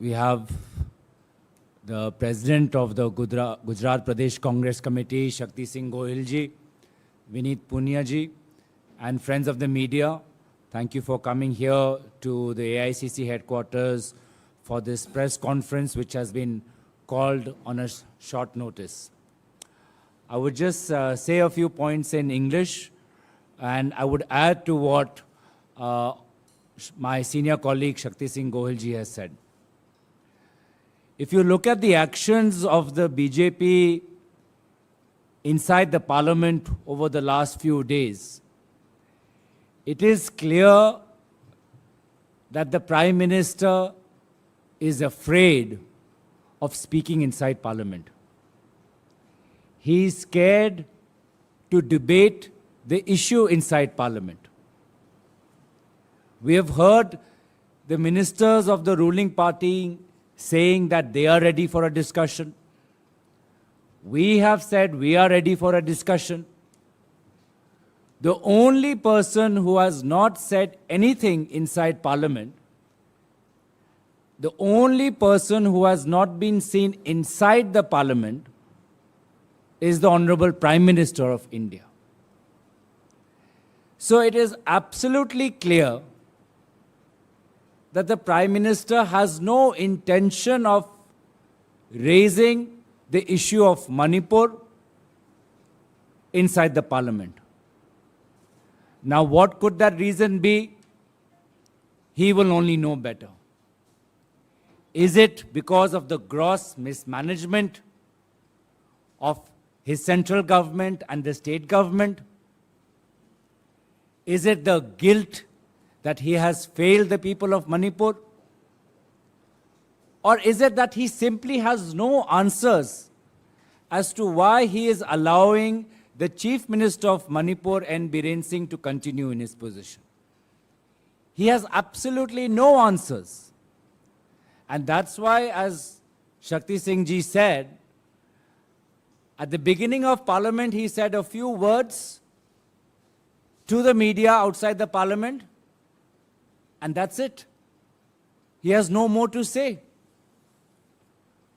we have the President of the Gujarat Pradesh Congress Committee, Shakti Singh Gohil ji, Vineet Punia ji, and friends of the media. Thank you for coming here to the AICC headquarters for this press conference which has been called on a short notice. I would just say a few points in English, and I would add to what my senior colleague Shakti Singh Gohil ji has said. If you look at the actions of the BJP inside the parliament over the last few days, it is clear that the Prime Minister is afraid of speaking inside parliament. He is scared to debate the issue inside parliament. We have heard the ministers of the ruling party saying that they are ready for a discussion. We have said we are ready for a discussion. The only person who has not said anything inside parliament, the only person who has not been seen inside the parliament is the Honorable Prime Minister of India. So it is absolutely clear that the Prime Minister has no intention of raising the issue of Manipur inside the parliament. Now, what could that reason be? He will only know better. Is it because of the gross mismanagement of his central government and the state government? Is it the guilt that he has failed the people of Manipur? Or is it that he simply has no answers as to why he is allowing the Chief Minister of Manipur, N. Biren Singh, to continue in his position? He has absolutely no answers. And that's why, as Shakti Singh ji said, at the beginning of Parliament, he said a few words to the media outside the Parliament, and that's it. He has no more to say.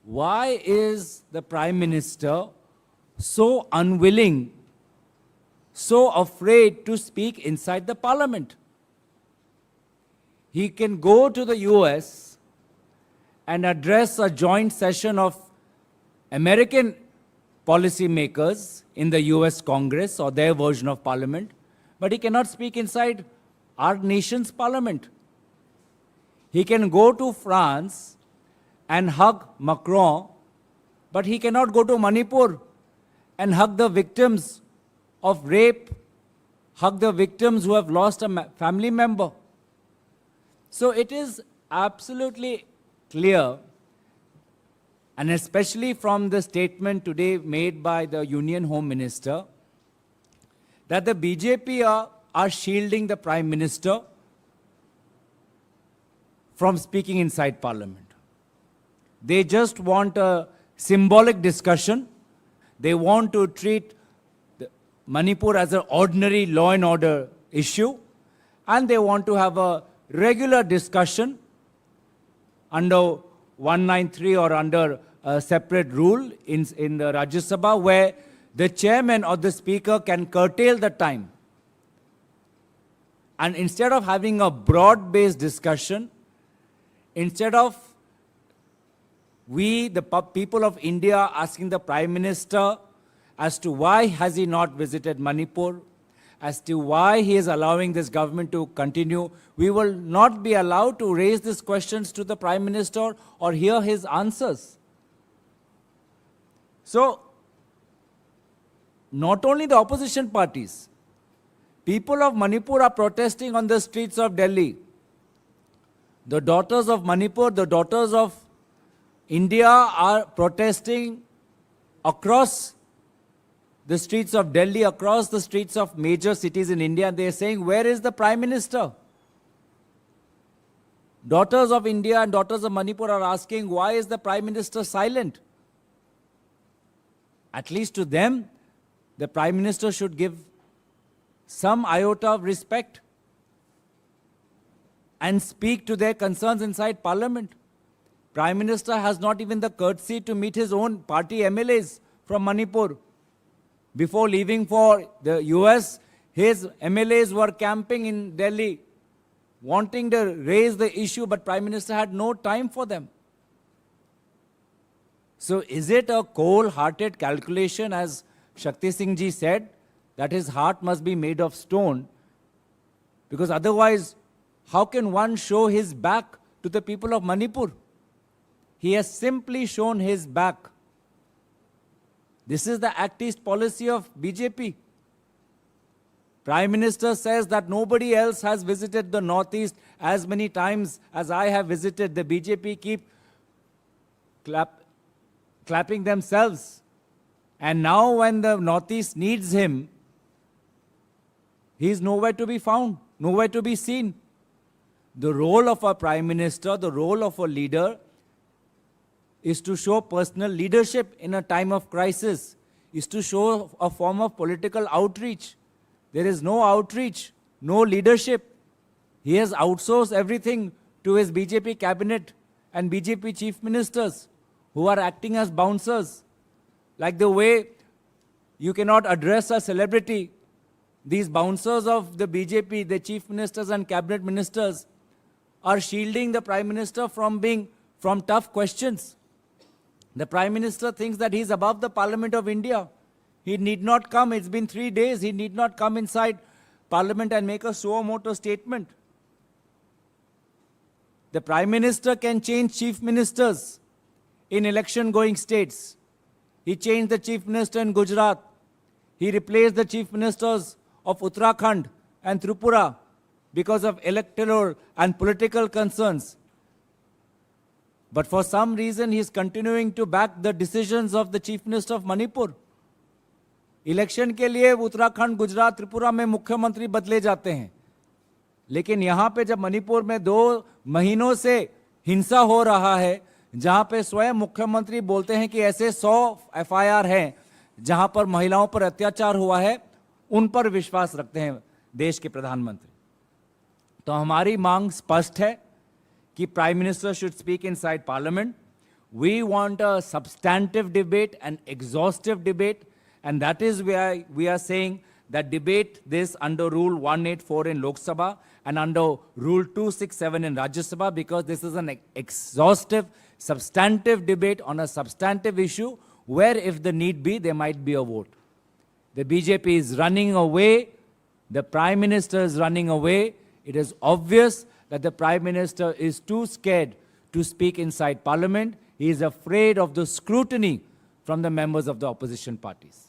Why is the Prime Minister so unwilling, so afraid to speak inside the Parliament? He can go to the US and address a joint session of American policymakers in the US Congress or their version of Parliament, but he cannot speak inside our nation's Parliament. He can go to France and hug Macron, but he cannot go to Manipur and hug the victims of rape, hug the victims who have lost a family member. So it is absolutely clear, and especially from the statement today made by the Union Home Minister, that the BJP are shielding the Prime Minister from speaking inside Parliament. They just want a symbolic discussion. They want to treat Manipur as an ordinary law and order issue, and they want to have a regular discussion under 193 or under a separate rule in the Rajya Sabha, where the chairman or the speaker can curtail the time. And instead of having a broad-based discussion, instead of we, the people of India, asking the Prime Minister as to why has he not visited Manipur, as to why he is allowing this government to continue, we will not be allowed to raise these questions to the Prime Minister or hear his answers. So, not only the opposition parties, people of Manipur are protesting on the streets of Delhi. The daughters of Manipur, the daughters of India are protesting across the streets of Delhi, across the streets of major cities in India, and they are saying, where is the Prime Minister? Daughters of India and daughters of Manipur are asking, why is the Prime Minister silent? At least to them, the Prime Minister should give some iota of respect and speak to their concerns inside Parliament. Prime Minister has not even the courtesy to meet his own party MLAs from Manipur. Before leaving for the US, his MLAs were camping in Delhi, wanting to raise the issue, but Prime Minister had no time for them. So is it a cold-hearted calculation, as Shakti Singh ji said, that his heart must be made of stone? Because otherwise, how can one show his back to the people of Manipur? He has simply shown his back. This is the activist policy of BJP. Prime Minister says that nobody else has visited the Northeast as many times as I have visited. The BJP keep clapping themselves. And now when the Northeast needs him, he is nowhere to be found, nowhere to be seen. The role of a Prime Minister, the role of a leader, is to show personal leadership in a time of crisis, is to show a form of political outreach. There is no outreach, no leadership. He has outsourced everything to his BJP cabinet and BJP chief ministers, who are acting as bouncers. Like the way you cannot address a celebrity, these bouncers of the BJP, the chief ministers and cabinet ministers, are shielding the Prime Minister from tough questions. The Prime Minister thinks that he's above the Parliament of India. He need not come. It's been 3 days. He need not come inside Parliament and make a suo moto statement. The Prime Minister can change chief ministers in election-going states. He changed the chief minister in Gujarat. He replaced the chief ministers of Uttarakhand and Tripura because of electoral and political concerns. But for some reason, he is continuing to back the decisions of the chief minister of Manipur. Election के लिए उत्तराखंड, गुजरात, त्रिपुरा में मुख्यमंत्री बदले जाते हैं, लेकिन यहाँ पे जब मणिपुर में 2 महीनों से हिंसा हो रहा है, जहाँ पे स्वयं मुख्यमंत्री बोलते हैं कि ऐसे 100 FIR हैं जहाँ पर महिलाओं पर अत्याचार हुआ है, उन पर विश्वास रखते हैं देश के प्रधानमंत्री. तो हमारी मांग स्पष्ट है कि prime minister should speak inside parliament. We want a substantive debate, an exhaustive debate, and that is why we are saying that debate this under Rule 184 in Lok Sabha and under Rule 267 in Rajya Sabha, because this is an exhaustive, substantive debate on a substantive issue where, if the need be, there might be a vote. The BJP is running away. The Prime Minister is running away. It is obvious that the Prime Minister is too scared to speak inside Parliament. He is afraid of the scrutiny from the members of the opposition parties.